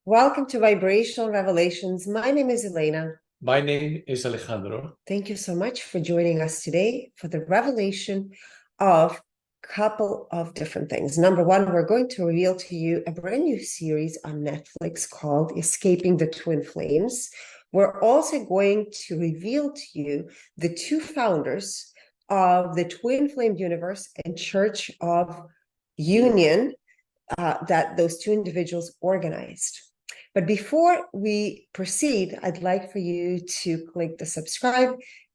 Welcome to Vibrational Revelations. My name is Elena. My name is Alejandro. Thank you so much for joining us today for the revelation of a couple of different things. Number one, we're going to reveal to you a brand new series on Netflix called Escaping the Twin Flames. We're also going to reveal to you the two founders of the Twin Flame Universe and Church of Union that those two individuals organized. But before we proceed, I'd like for you to click the subscribe.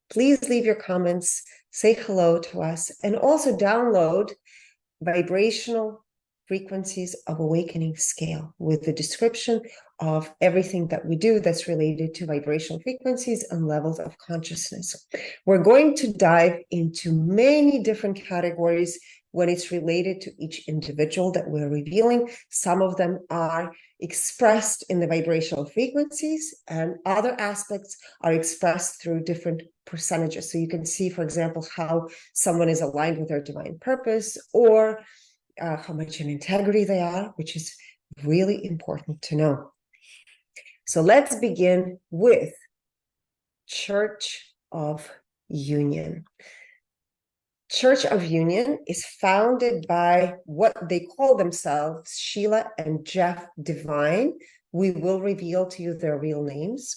Please leave your comments, say hello to us, and also download Vibrational Frequencies of Awakening Scale with the description of everything that we do that's related to vibrational frequencies and levels of consciousness. We're going to dive into many different categories when it's related to each individual that we're revealing. Some of them are expressed in the vibrational frequencies, and other aspects are expressed through different percentages. So you can see, for example, how someone is aligned with their divine purpose, or how much in integrity they are, which is really important to know. So let's begin with Church of Union. Church of Union is founded by what they call themselves, Shaleia and Jeff Divine. We will reveal to you their real names.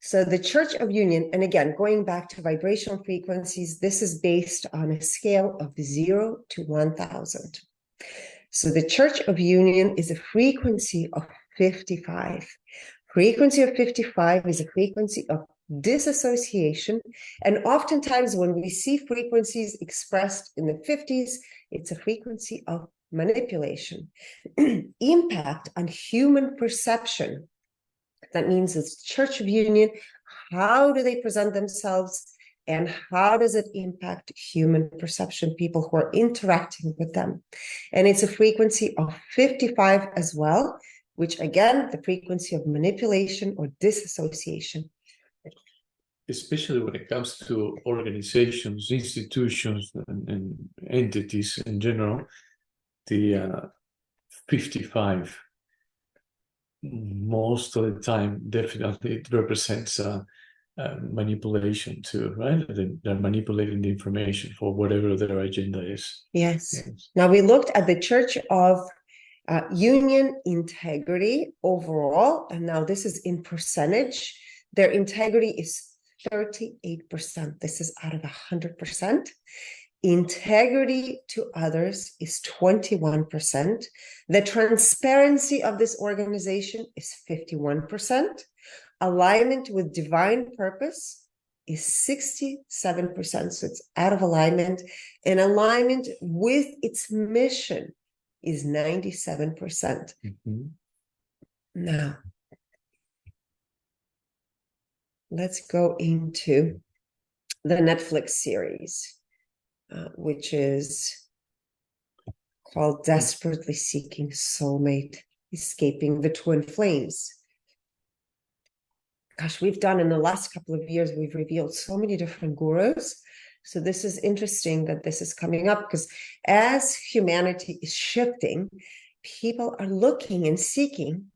So the Church of Union, and again, going back to vibrational frequencies, this is based on a scale of 0 to 1,000. So the Church of Union is a frequency of 55. Frequency of 55 is a frequency of disassociation, and oftentimes when we see frequencies expressed in the 50s, it's a frequency of manipulation. Impact on human perception. That means it's Church of Union. How do they present themselves, and how does it impact human perception, people who are interacting with them? And it's a frequency of 55 as well, which again, the frequency of manipulation or disassociation. Especially when it comes to organizations, institutions, and entities in general, the 55, most of the time, definitely it represents manipulation too, right? They're manipulating the information for whatever their agenda is. Yes. Now we looked at the Church of Union integrity overall, and now this is in percentage. Their integrity is 38%. This is out of 100%. Integrity to others is 21%. The transparency of this organization is 51%. Alignment with divine purpose is 67%. So it's out of alignment. And alignment with its mission is 97%. Mm-hmm. Now, let's go into the Netflix series, which is called Desperately Seeking Soulmate, Escaping the Twin Flames. Gosh, we've done in the last couple of years, we've revealed so many different gurus. So this is interesting that this is coming up, because as humanity is shifting, people are looking and seeking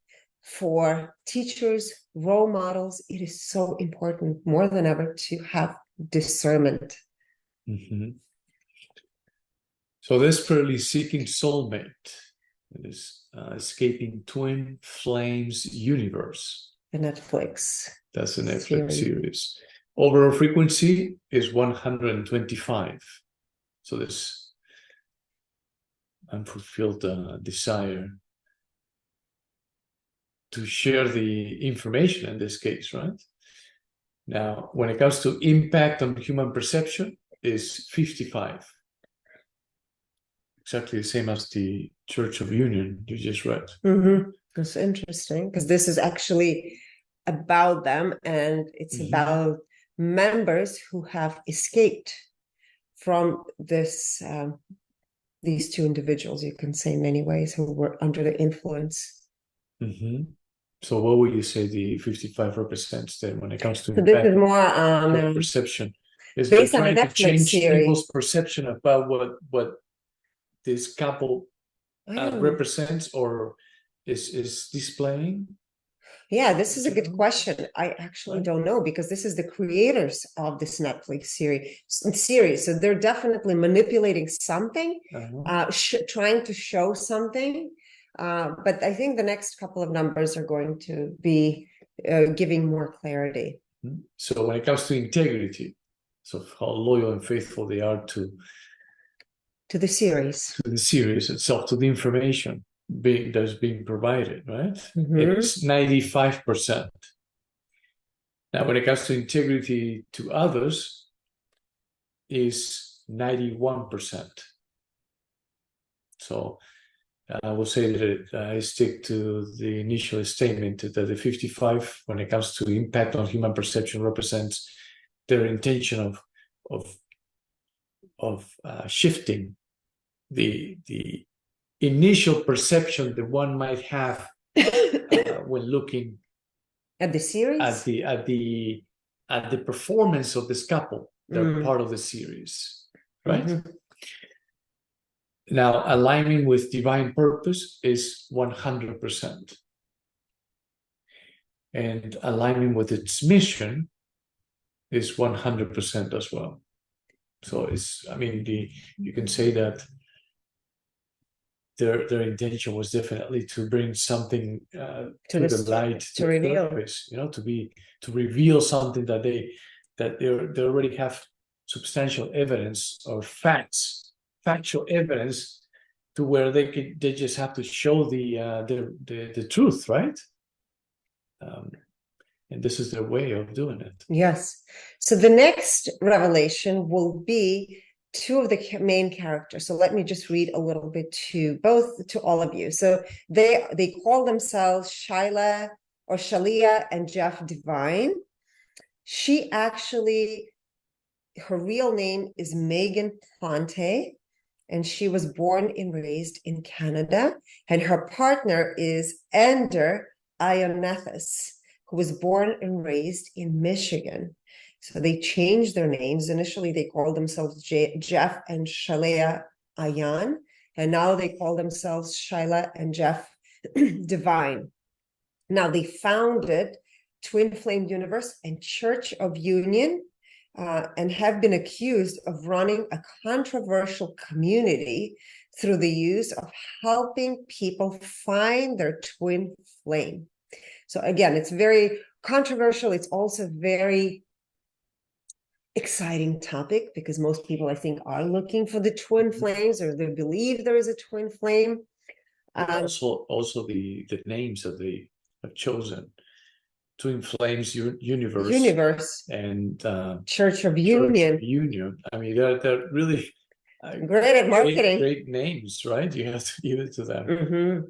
for teachers, role models. It is so important more than ever to have discernment. Mm-hmm. So desperately seeking soulmate. It is Escaping Twin Flames Universe. The Netflix. That's the Netflix series. Overall frequency is 125. So this unfulfilled desire to share the information in this case, right? Now, when it comes to impact on human perception, is 55. Exactly the same as the Church of Union you just read. Mm-hmm. That's interesting, because this is actually about them, and it's about members who have escaped from this these two individuals, you can say in many ways, who were under the influence. Mm-hmm. So what would you say the 55 represents then when it comes to this is more perception? Is based they're on a trying to change series. people's perception about what this couple represents, or is displaying? Yeah, this is a good question. I actually don't know, because this is the creators of this Netflix series. So they're definitely manipulating something, trying to show something. But I think the next couple of numbers are going to be giving more clarity. So when it comes to integrity, so how loyal and faithful they are to the series, itself, to the information that's being provided, right? Mm-hmm. It's 95%. Now, when it comes to integrity to others, is 91%. So I will say that I stick to the initial statement that the 55, when it comes to impact on human perception, represents their intention of shifting the initial perception that one might have when looking at the series, at the performance of this couple. They're part of the series, right? Mm-hmm. Now, aligning with divine purpose is 100%. And aligning with its mission is 100% as well. So you can say that their intention was definitely to bring something to the light, to reveal, surface, to reveal something that they already have substantial evidence or factual evidence, to where they just have to show the truth, right? And this is their way of doing it. Yes. So the next revelation will be two of the main characters. So let me just read a little bit to all of you. So they call themselves Shaleia and Jeff Divine. She actually, her real name is Megan Plante, and she was born and raised in Canada. And her partner is Ender Ionethus, who was born and raised in Michigan. So they changed their names. Initially, they called themselves Jeff and Shaleia Ayan, and now they call themselves Shaleia and Jeff Divine. Now, they founded Twin Flame Universe and Church of Union, and have been accused of running a controversial community through the use of helping people find their twin flame. So again, it's very controversial. It's also very exciting topic, because most people, I think, are looking for the twin flames, or they believe there is a twin flame. Also the names that they have chosen: Twin Flames Universe and Church of Union. I mean, they're really great at marketing. Great names, right? You have to give it to them. Mm-hmm.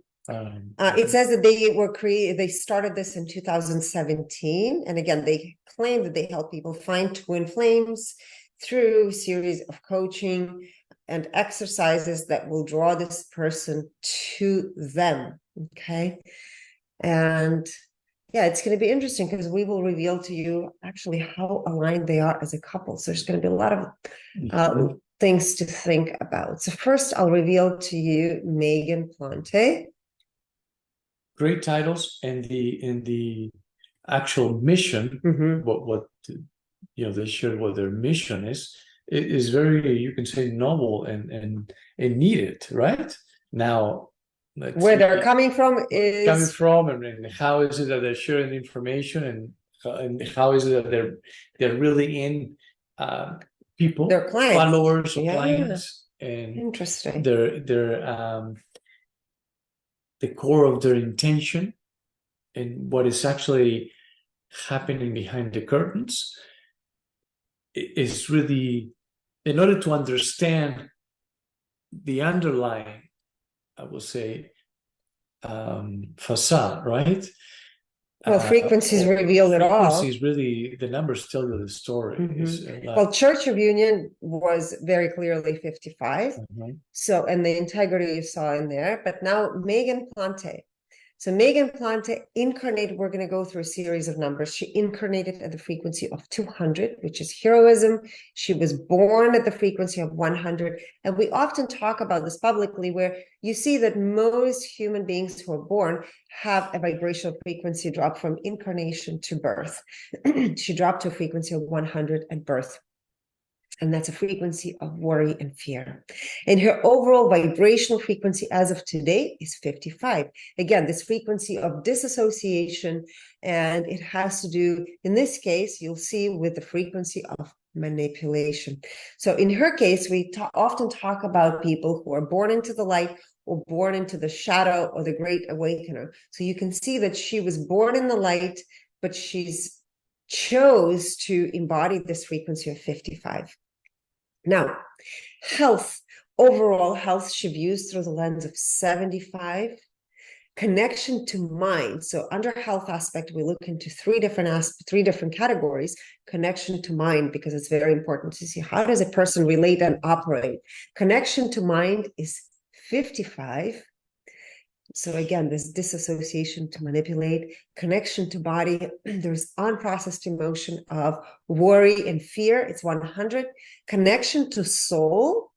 It says that they were created. They started this in 2017, and again, they claim that they help people find twin flames through a series of coaching and exercises that will draw this person to them. Okay, and yeah, it's going to be interesting, because we will reveal to you actually how aligned they are as a couple. So there's going to be a lot of things to think about. So first, I'll reveal to you Megan Plante. Great titles, and the actual mission, what they shared what their mission is very, you can say, noble and needed, right? Now, where they're coming from, and how is it that they're sharing the information, and how is it that they're really in people, their clients, followers, clients, and interesting. They're the core of their intention and what is actually happening behind the curtains is really, in order to understand the underlying, I will say, facade, right? Well, frequencies reveal it all. Frequencies, really, the numbers tell you the story. Well, Church of Union was very clearly 55. So, and the integrity you saw in there. But now Megan Plante. So Megan Plante incarnated, we're going to go through a series of numbers. She incarnated at the frequency of 200, which is heroism. She was born at the frequency of 100. And we often talk about this publicly, where you see that most human beings who are born have a vibrational frequency drop from incarnation to birth. She dropped to a frequency of 100 at birth. And that's a frequency of worry and fear. And her overall vibrational frequency as of today is 55. Again, this frequency of disassociation, and it has to do, in this case, you'll see, with the frequency of manipulation. So in her case, we often talk about people who are born into the light or born into the shadow or the great awakener. So you can see that she was born in the light, but she's chose to embody this frequency of 55. Now, health, overall health, she views through the lens of 75. Connection to mind. So under health aspect, we look into three different categories. Connection to mind, because it's very important to see how does a person relate and operate. Connection to mind is 55. So again, this disassociation to manipulate. Connection to body, there's unprocessed emotion of worry and fear, it's 100. Connection to soul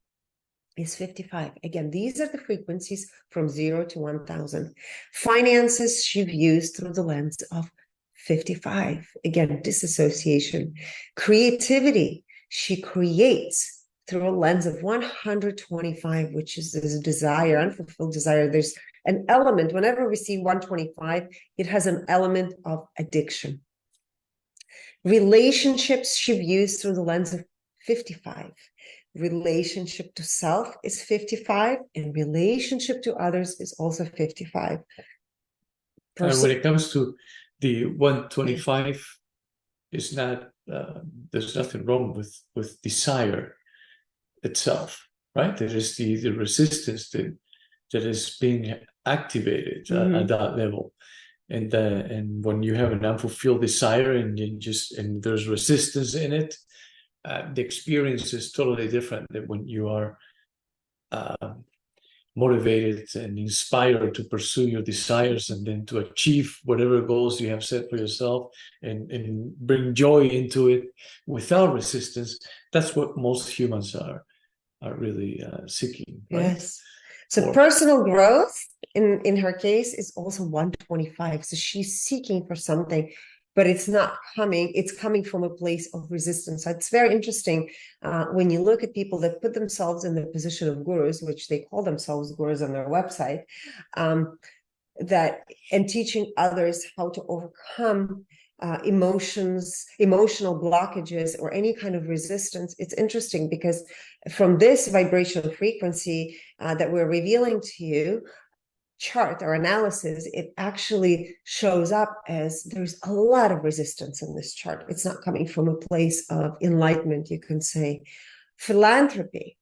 is 55. Again, these are the frequencies from 0 to 1000. Finances, she views through the lens of 55. Again, disassociation. Creativity, she creates through a lens of 125, which is this desire, unfulfilled desire. There's an element, whenever we see 125, it has an element of addiction. Relationships, she views through the lens of 55. Relationship to self is 55, and relationship to others is also 55. And when it comes to the 125, is not there's nothing wrong with desire itself, right? There is the resistance that is being activated at that level, and when you have an unfulfilled desire and there's resistance in it, the experience is totally different than when you are motivated and inspired to pursue your desires and then to achieve whatever goals you have set for yourself and bring joy into it without resistance. That's what most humans are really seeking, right? Yes. So personal growth in her case is also 125. So she's seeking for something, but it's coming from a place of resistance. So it's very interesting when you look at people that put themselves in the position of gurus, which they call themselves gurus on their website, and teaching others how to overcome emotional blockages or any kind of resistance. It's interesting because from this vibrational frequency that we're revealing to you, chart or analysis, it actually shows up as there's a lot of resistance in this chart. It's not coming from a place of enlightenment, you can say. Philanthropy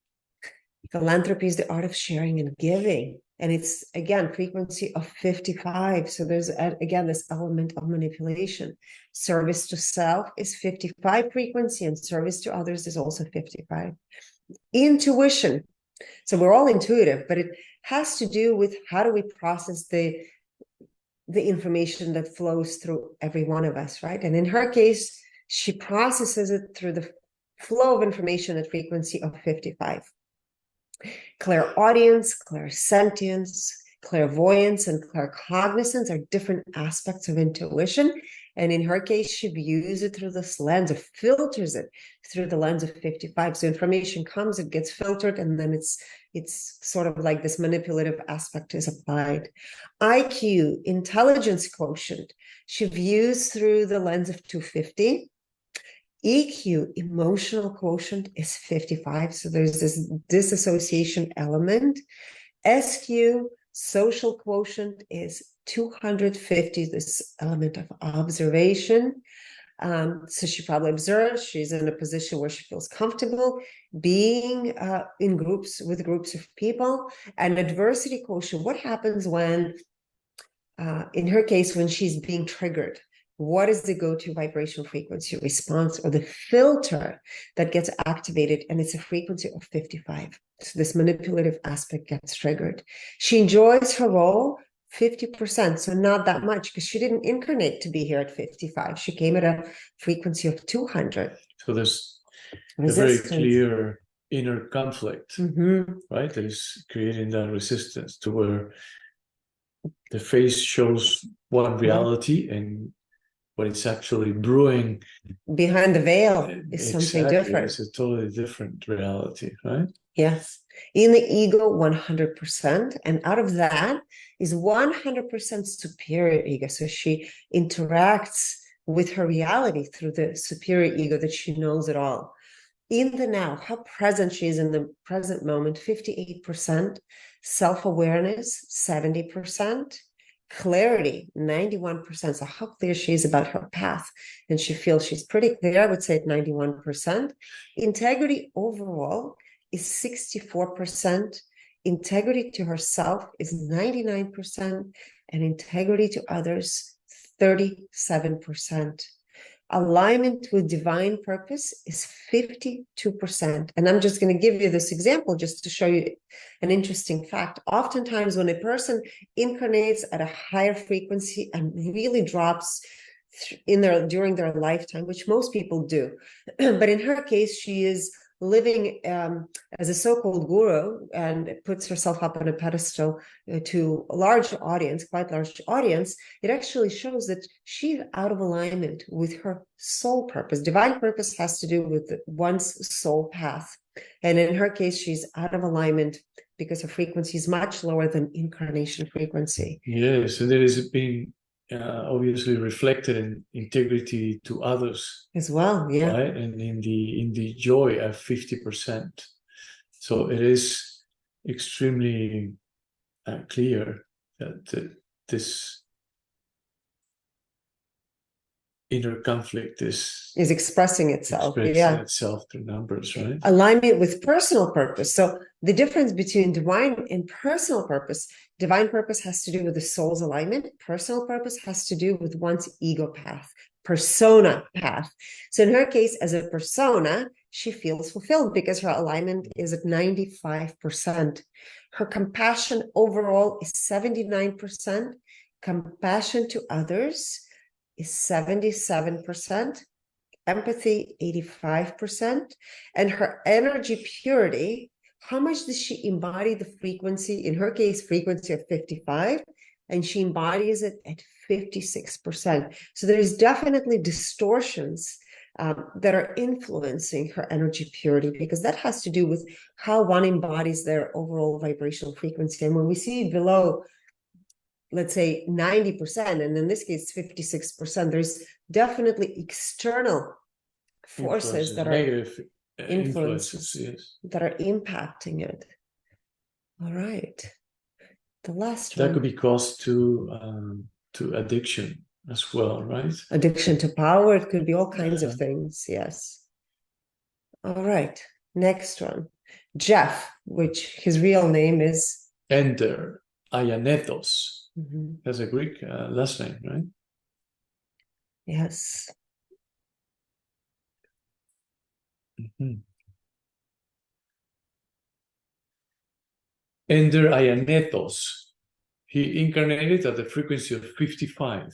is the art of sharing and giving, and it's again frequency of 55. So there's again this element of manipulation. Service to self is 55 frequency, and service to others is also 55. Intuition, so we're all intuitive, but it has to do with how do we process the information that flows through every one of us, right? And in her case, she processes it through the flow of information at frequency of 55. Clairaudience, clairsentience, clairvoyance, and claircognizance are different aspects of intuition. And in her case, she views it through this lens, or filters it through the lens of 55. So information comes, it gets filtered, and then it's sort of like this manipulative aspect is applied. IQ, intelligence quotient, she views through the lens of 250. EQ, emotional quotient, is 55. So there's this disassociation element. SQ, social quotient, is 250, this element of observation. So she probably observes, she's in a position where she feels comfortable being in groups with groups of people. And adversity quotient, what happens when, in her case, when she's being triggered? What is the go-to vibrational frequency response or the filter that gets activated? And it's a frequency of 55. So this manipulative aspect gets triggered. She enjoys her role, 50%. So not that much, because she didn't incarnate to be here at 55. She came at a frequency of 200. So there's a very clear inner conflict, right? That is creating that resistance to where the face shows one reality and what it's actually brewing behind the veil is something different. It's a totally different reality, right? Yes. In the ego, 100%. And out of that is 100% superior ego. So she interacts with her reality through the superior ego, that she knows it all. In the now, how present she is in the present moment, 58%. Self-awareness, 70%. Clarity, 91%. So how clear she is about her path. And she feels she's pretty clear, I would say, at 91%. Integrity overall is 64%. Integrity to herself is 99%. And integrity to others, 37%. Alignment with divine purpose is 52%. And I'm just going to give you this example just to show you an interesting fact. Oftentimes when a person incarnates at a higher frequency and really drops during their lifetime, which most people do, but in her case, she is living as a so-called guru and puts herself up on a pedestal to a large audience, quite large audience. It actually shows that she's out of alignment with her soul purpose. Divine purpose has to do with one's soul path. And in her case, she's out of alignment because her frequency is much lower than incarnation frequency. Yes, and there is being obviously reflected in integrity to others as well, yeah, right? And in the joy at 50%. So it is extremely clear that this inner conflict is expressing itself through numbers, right? Alignment with personal purpose. So the difference between divine and personal purpose, divine purpose has to do with the soul's alignment. Personal purpose has to do with one's ego path, persona path. So in her case, as a persona, she feels fulfilled because her alignment is at 95%. Her compassion overall is 79%. Compassion to others is 77%, empathy 85%, and her energy purity, how much does she embody the frequency? In her case, frequency of 55, and she embodies it at 56%. So there's definitely distortions that are influencing her energy purity, because that has to do with how one embodies their overall vibrational frequency. And when we see below, let's say 90%, and in this case 56%, there's definitely external forces that are negative influences, yes, that are impacting it. All right, the last that one could be caused to addiction as well, right? Addiction to power, it could be all kinds of things. Yes. All right, next one, Jeff, which his real name is Enter Ayanetos. That's a Greek last name, right? Yes. Enter Ayanetos. He incarnated at the frequency of 55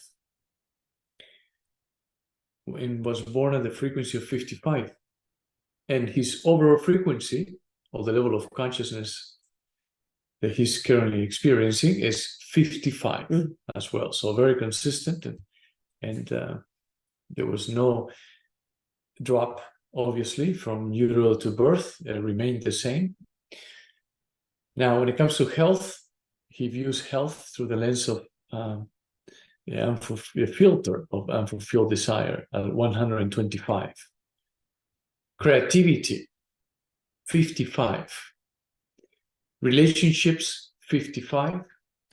and was born at the frequency of 55. And his overall frequency, or the level of consciousness that he's currently experiencing, is 55 as well. So very consistent, and there was no drop, obviously, from utero to birth. It remained the same. Now, when it comes to health, he views health through the lens of the filter of unfulfilled desire at 125. Creativity, 55. Relationships, 55.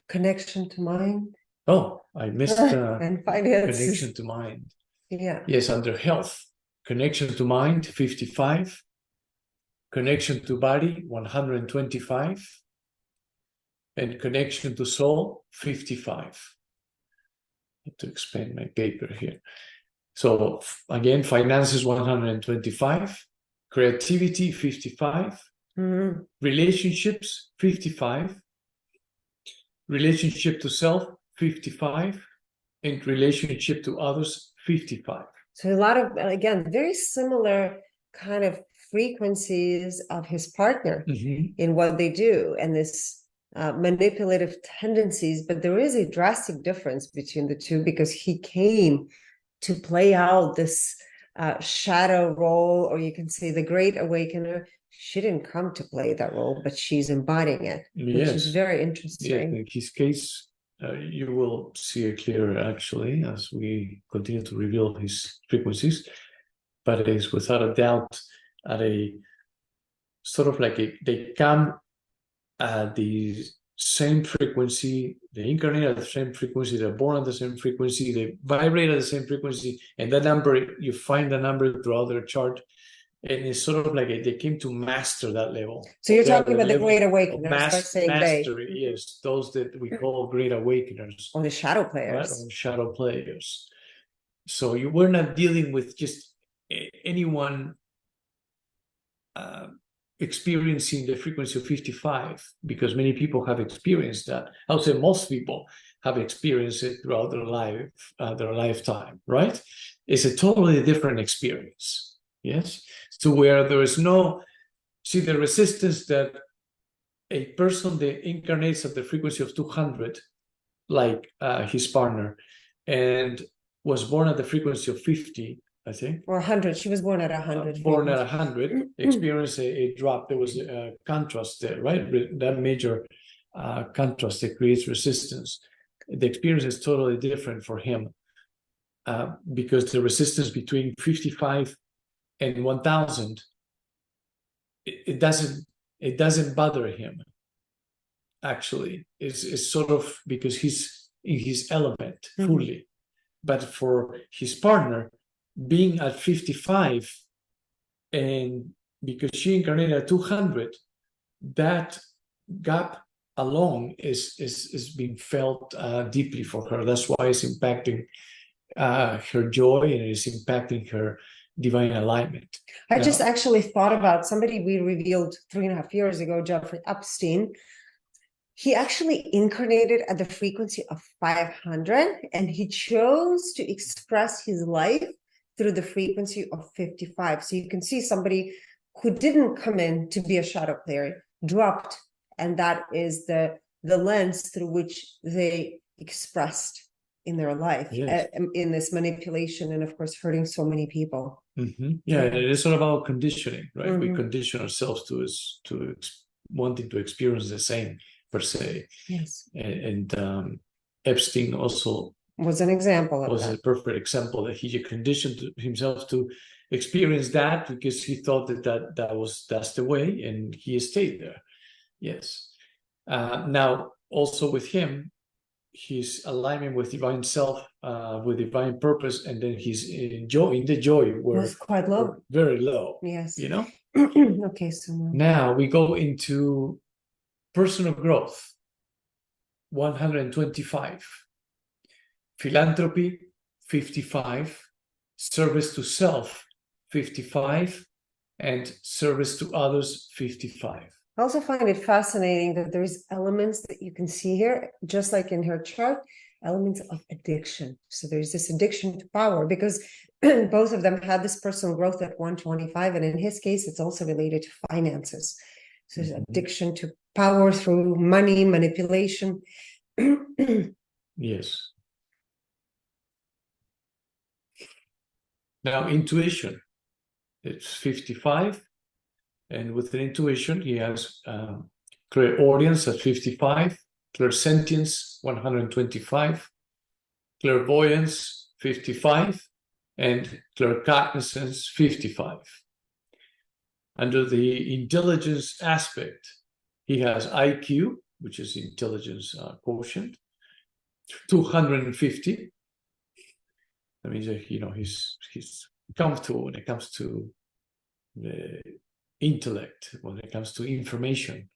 Connection to mind. Oh, I missed and finances. Connection to mind. Yeah. Yes, under health, connection to mind, 55. Connection to body, 125. And connection to soul, 55. I have to expand my paper here. So again, finances, 125. Creativity, 55. Relationships, 55. relationship to self, 55, and relationship to others, 55. So a lot of, again, very similar kind of frequencies of his partner in what they do, and this manipulative tendencies. But there is a drastic difference between the two, because he came to play out this shadow role, or you can say the Great Awakener. She didn't come to play that role, but she's embodying it, which is very interesting. Yes, in his case, you will see it clearer, actually, as we continue to reveal his frequencies. But it is without a doubt at a sort of like they come at the same frequency, they incarnate at the same frequency, they're born at the same frequency, they vibrate at the same frequency, and that number, you find the number throughout their chart, and it's sort of like they came to master that level. So you're talking about the Great Awakeners by saying mastery, yes, those that we call Great Awakeners. Or the shadow players. Right? Or shadow players. So we're not dealing with just anyone experiencing the frequency of 55, because many people have experienced that. I would say most people have experienced it throughout their lifetime, right? It's a totally different experience, yes? So where there is no, see, the resistance that a person that incarnates at the frequency of 200, like his partner, and was born at the frequency of 50, I think. Or 100. She was born at 100. Born at 100, experienced a drop. There was a contrast there, right? That major contrast that creates resistance. The experience is totally different for him because the resistance between 55 and 1000, it doesn't bother him. Actually, it's sort of because he's in his element fully. But for his partner, being at 55, and because she incarnated at 200, that gap alone is being felt deeply for her. That's why it's impacting her joy, and it's impacting her divine alignment. I just actually thought about somebody we revealed 3.5 years ago, Jeffrey Epstein. He actually incarnated at the frequency of 500, and he chose to express his life through the frequency of 55. So you can see somebody who didn't come in to be a shadow player dropped, and that is the lens through which they expressed in their life, in this manipulation, and of course hurting so many people. Yeah, it is all about conditioning, right? We condition ourselves to wanting to experience the same, per se. Yes. And Epstein also was an example of was that. a perfect example that he conditioned himself to experience that because he thought that's the way, and he stayed there. Yes. Now also with him, his alignment with divine self, with divine purpose, and then his the joy was quite low, were very low. Yes. You know. Okay, so now we go into personal growth, 125. Philanthropy, 55. Service to self, 55. And service to others, 55. I also find it fascinating that there's elements that you can see here, just like in her chart, elements of addiction. So there's this addiction to power, because both of them had this personal growth at 125. And in his case, it's also related to finances. So there's addiction to power through money, manipulation. Yes. Now, intuition, it's 55. And with the intuition, he has clairaudience at 55, clairsentience, 125, clairvoyance, 55, and claircognizance, 55. Under the intelligence aspect, he has IQ, which is intelligence quotient, 250. That means that, he's comfortable when it comes to the intellect, when it comes to information.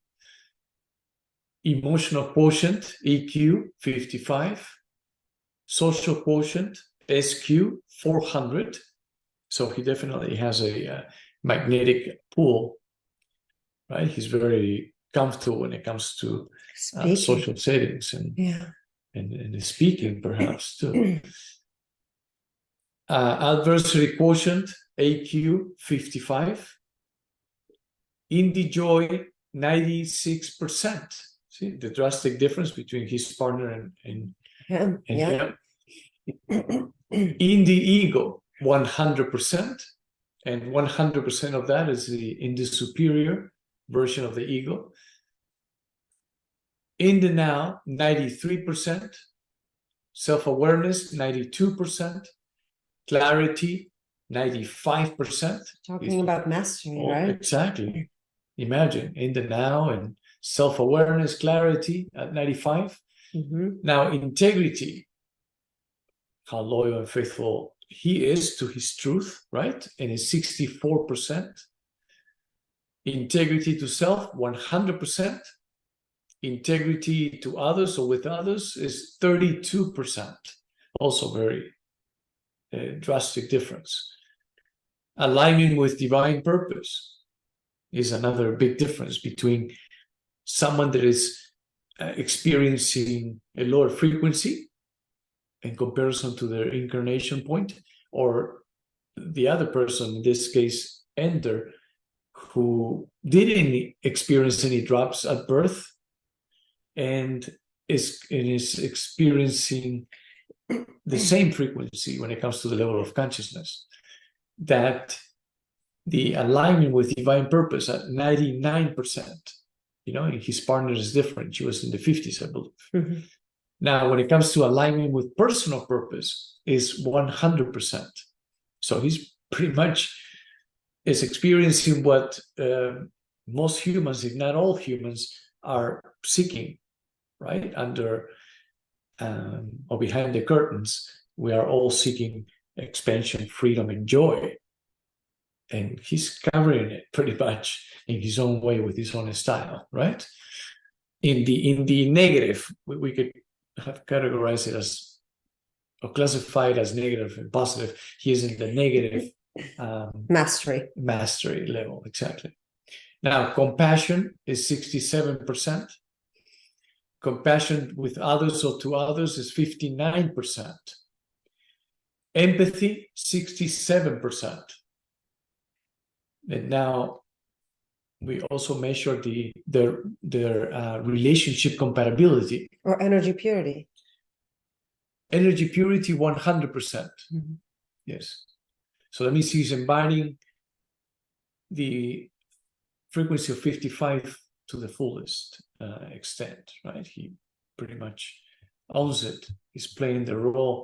Emotional quotient, EQ, 55. Social quotient, SQ, 400. So he definitely has a magnetic pull, right? He's very comfortable when it comes to social settings and speaking, perhaps too. Adversary quotient, AQ 55. Indie joy, 96%. See the drastic difference between his partner and him. In the ego, 100%, and 100% of that is in the superior version of the ego. In the now, 93%, self-awareness, 92%, clarity, 95%. Talking about mastery, right? Exactly. Imagine in the now and self-awareness, clarity at 95. Now, integrity, how loyal and faithful he is to his truth, right? And it's 64%. Integrity to self, 100%. Integrity to others or with others is 32%. Also very drastic difference. Alignment with divine purpose is another big difference between someone that is experiencing a lower frequency in comparison to their incarnation point, or the other person, in this case, Ender, who didn't experience any drops at birth and is experiencing the same frequency when it comes to the level of consciousness. That the alignment with divine purpose at 99%, and his partner is different. She was in the 50s, I believe. Now, when it comes to alignment with personal purpose, is 100%. So he's pretty much is experiencing what most humans, if not all humans, are seeking, right? Under or behind the curtains, we are all seeking expansion, freedom, and joy. And he's covering it pretty much in his own way with his own style, right? In the negative, we could have categorized it as, or classify it as negative and positive. He is in the negative mastery level, exactly. Now, compassion is 67%. Compassion with others or to others is 59%. Empathy, 67%. And now we also measure their relationship compatibility. Or energy purity. Energy purity, 100%. Yes. So that means he's embodying the frequency of 55 to the fullest extent, right? He pretty much owns it. He's playing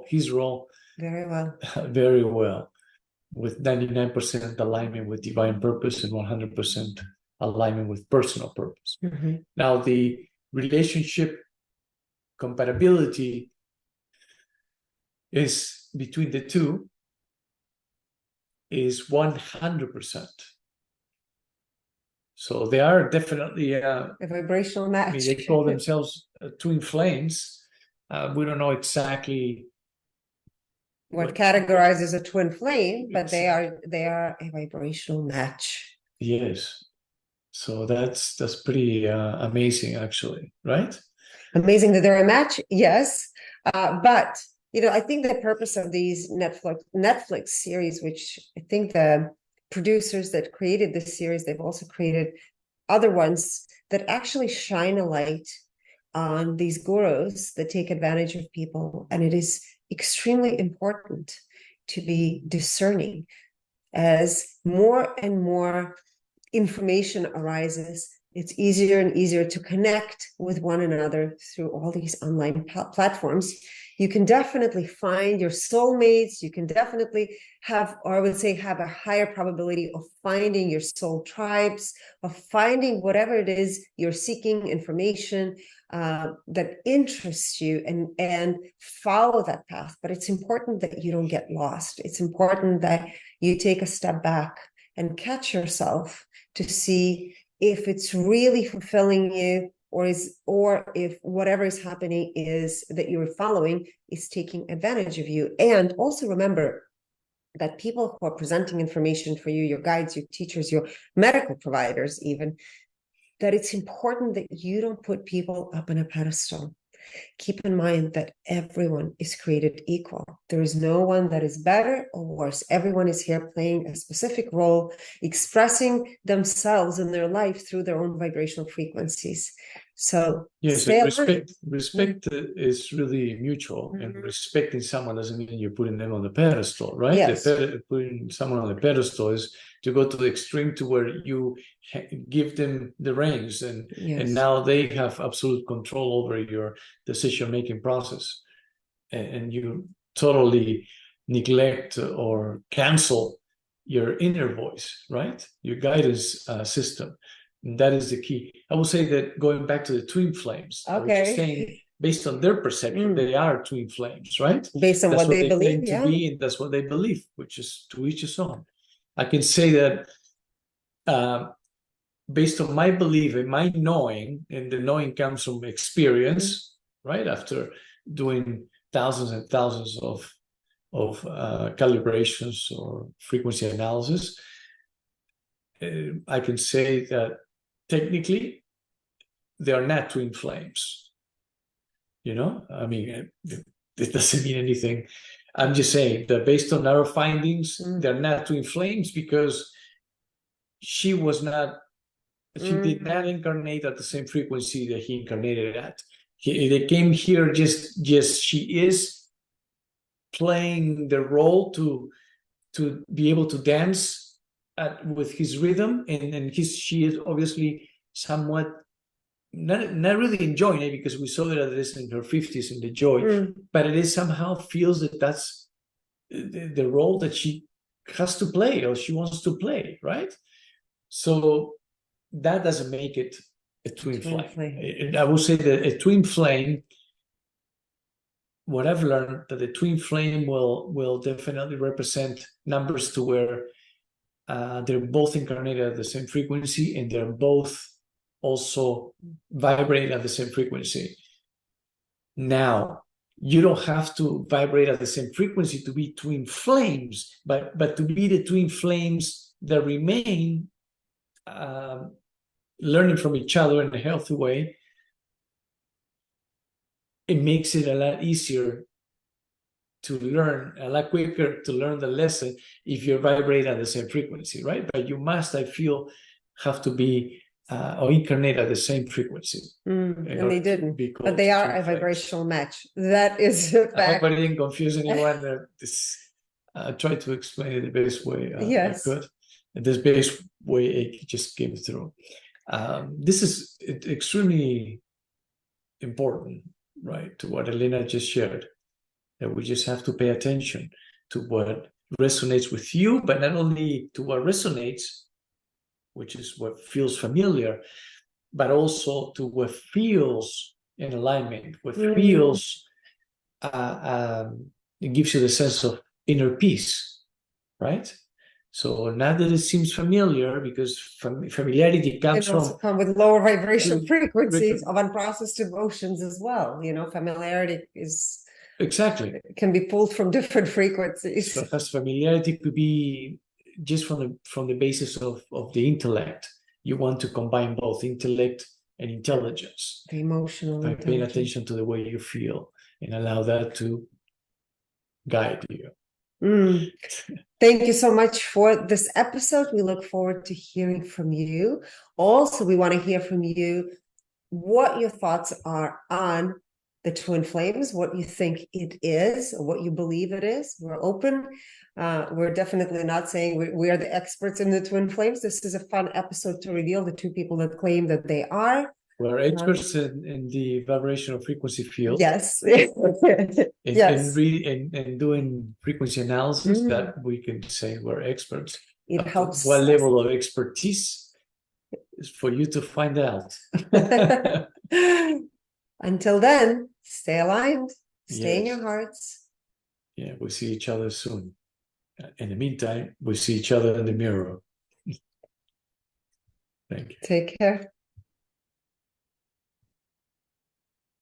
his role very well. Very well, with 99% alignment with divine purpose and 100% alignment with personal purpose. Now, the relationship compatibility is between the two is 100%. So they are definitely a vibrational match. I mean, they call themselves twin flames. We don't know exactly what categorizes a twin flame, but they are a vibrational match. Yes. So that's pretty amazing, actually, right? Amazing that they're a match, yes. But I think the purpose of these Netflix series, which I think the producers that created this series, they've also created other ones that actually shine a light on these gurus that take advantage of people. And it is extremely important to be discerning as more and more information arises. It's easier and easier to connect with one another through all these online platforms. You can definitely find your soulmates. You can definitely have, or I would say, have a higher probability of finding your soul tribes, of finding whatever it is you're seeking, information that interests you, and follow that path. But it's important that you don't get lost. It's important that you take a step back and catch yourself to see if it's really fulfilling you, or if whatever is happening is that you're following is taking advantage of you. And also remember that people who are presenting information for you, your guides, your teachers, your medical providers even, that it's important that you don't put people up on a pedestal. Keep in mind that everyone is created equal. There is no one that is better or worse. Everyone is here playing a specific role, expressing themselves in their life through their own vibrational frequencies. So yes, respect is really mutual, and respecting someone doesn't mean you're putting them on the pedestal, right? Yes. Putting someone on the pedestal is to go to the extreme to where you give them the reins, and now they have absolute control over your decision-making process, and you totally neglect or cancel your inner voice, right? Your guidance system. And that is the key. I will say that going back to the twin flames, I was just saying, based on their perception, they are twin flames, right? Based on what they believe, claim to be, and that's what they believe, which is to each his own. I can say that based on my belief and my knowing, and the knowing comes from experience, right? After doing thousands and thousands of calibrations or frequency analysis, I can say that technically they are not twin flames. You know, I mean, it doesn't mean anything. I'm just saying that based on our findings, they're not twin flames, because she did not incarnate at the same frequency that he incarnated at. They came here just she is playing the role to be able to dance with his rhythm, and she is obviously somewhat not really enjoying it, because we saw that it is in her 50s in the joy, but it is somehow feels that that's the role that she has to play, or she wants to play, right? So that doesn't make it a twin flame. I would say that a twin flame, what I've learned, that the twin flame will definitely represent numbers to where they're both incarnated at the same frequency, and they're both also vibrating at the same frequency. Now, you don't have to vibrate at the same frequency to be twin flames, but to be the twin flames that remain learning from each other in a healthy way, it makes it a lot easier to learn, a lot quicker to learn the lesson if you vibrate at the same frequency, right? But you must, I feel, have to be or incarnate at the same frequency. And they didn't, but they are a vibrational match. That is a fact. I hope I didn't confuse anyone. I tried to explain it the best way I could. The best way it just came through. This is extremely important, right, to what Elena just shared, that we just have to pay attention to what resonates with you, but not only to what resonates, which is what feels familiar, but also to what feels in alignment, what feels, it gives you the sense of inner peace, right? So now that it seems familiar, because familiarity comes from... come with lower vibration frequencies of unprocessed emotions as well. You know, familiarity is... Exactly. It can be pulled from different frequencies. So as familiarity could be just from the basis of the intellect. You want to combine both intellect and intelligence. The emotional by paying attention to the way you feel and allow that to guide you. Thank you so much for this episode. We look forward to hearing from you. Also, we want to hear from you what your thoughts are on the twin flames, what you think it is, or what you believe it is. We're open. We're definitely not saying we are the experts in the twin flames. This is a fun episode to reveal the two people that claim that they are. We're experts in the vibrational frequency field. Yes. And doing frequency analysis, that we can say we're experts. It helps. What level of expertise is for you to find out. Until then, stay aligned, stay in your hearts. Yeah, we'll see each other soon. In the meantime, we see each other in the mirror. Thank you. Take care.